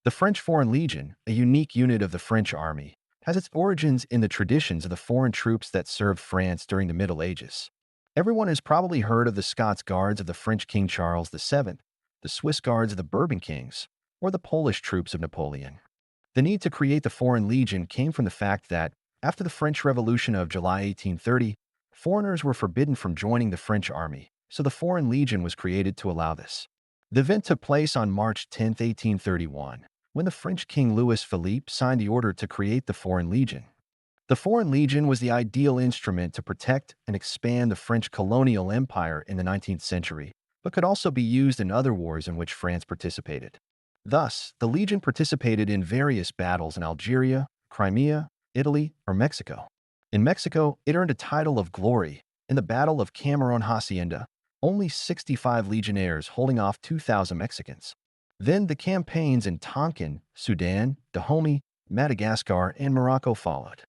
The French Foreign Legion, a unique unit of the French army, has its origins in the traditions of the foreign troops that served France during the Middle Ages. Everyone has probably heard of the Scots Guards of the French King Charles VII, the Swiss Guards of the Bourbon Kings, or the Polish troops of Napoleon. The need to create the Foreign Legion came from the fact that, after the French Revolution of July 1830, foreigners were forbidden from joining the French army, so the Foreign Legion was created to allow this. The event took place on March 10, 1831, when the French King Louis Philippe signed the order to create the Foreign Legion. The Foreign Legion was the ideal instrument to protect and expand the French colonial empire in the 19th century, but could also be used in other wars in which France participated. Thus, the Legion participated in various battles in Algeria, Crimea, Italy, or Mexico. In Mexico, it earned a title of glory in the Battle of Cameron Hacienda, only 65 legionnaires holding off 2,000 Mexicans. Then the campaigns in Tonkin, Sudan, Dahomey, Madagascar, and Morocco followed.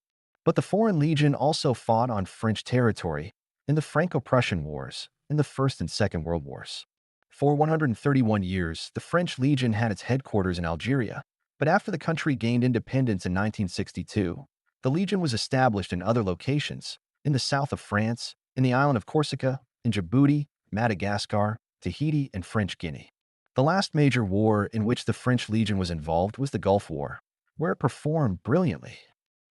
But the Foreign Legion also fought on French territory in the Franco-Prussian Wars in the First and Second World Wars. For 131 years, the French Legion had its headquarters in Algeria, but after the country gained independence in 1962, the Legion was established in other locations, in the south of France, in the island of Corsica, in Djibouti, Madagascar, Tahiti, and French Guinea. The last major war in which the French Legion was involved was the Gulf War, where it performed brilliantly.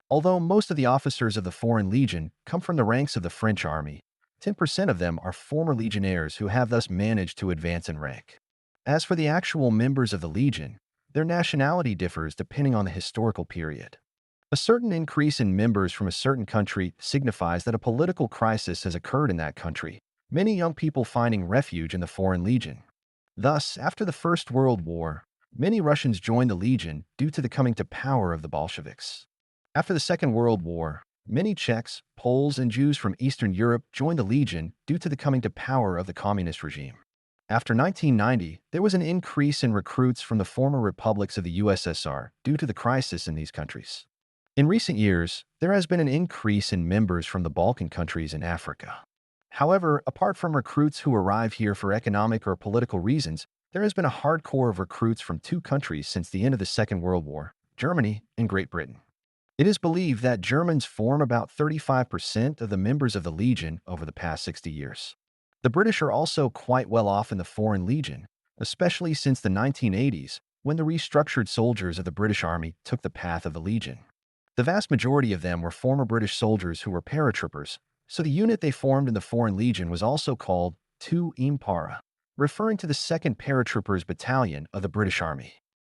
Although most of the officers of the Foreign Legion come from the ranks of the French army, 10% of them are former legionnaires who have thus managed to advance in rank. As for the actual members of the Legion, their nationality differs depending on the historical period. A certain increase in members from a certain country signifies that a political crisis has occurred in that country, many young people finding refuge in the Foreign Legion. Thus, after the First World War, many Russians joined the Legion due to the coming to power of the Bolsheviks. After the Second World War, many Czechs, Poles, and Jews from Eastern Europe joined the Legion due to the coming to power of the communist regime. After 1990, there was an increase in recruits from the former republics of the USSR due to the crisis in these countries. In recent years, there has been an increase in members from the Balkan countries and Africa. However, apart from recruits who arrive here for economic or political reasons, there has been a hardcore of recruits from two countries since the end of the Second World War, Germany and Great Britain. It is believed that Germans form about 35% of the members of the Legion over the past 60 years. The British are also quite well off in the Foreign Legion, especially since the 1980s, when the restructured soldiers of the British Army took the path of the Legion. The vast majority of them were former British soldiers who were paratroopers, so the unit they formed in the Foreign Legion was also called 2 Impara, referring to the 2nd Paratroopers Battalion of the British Army.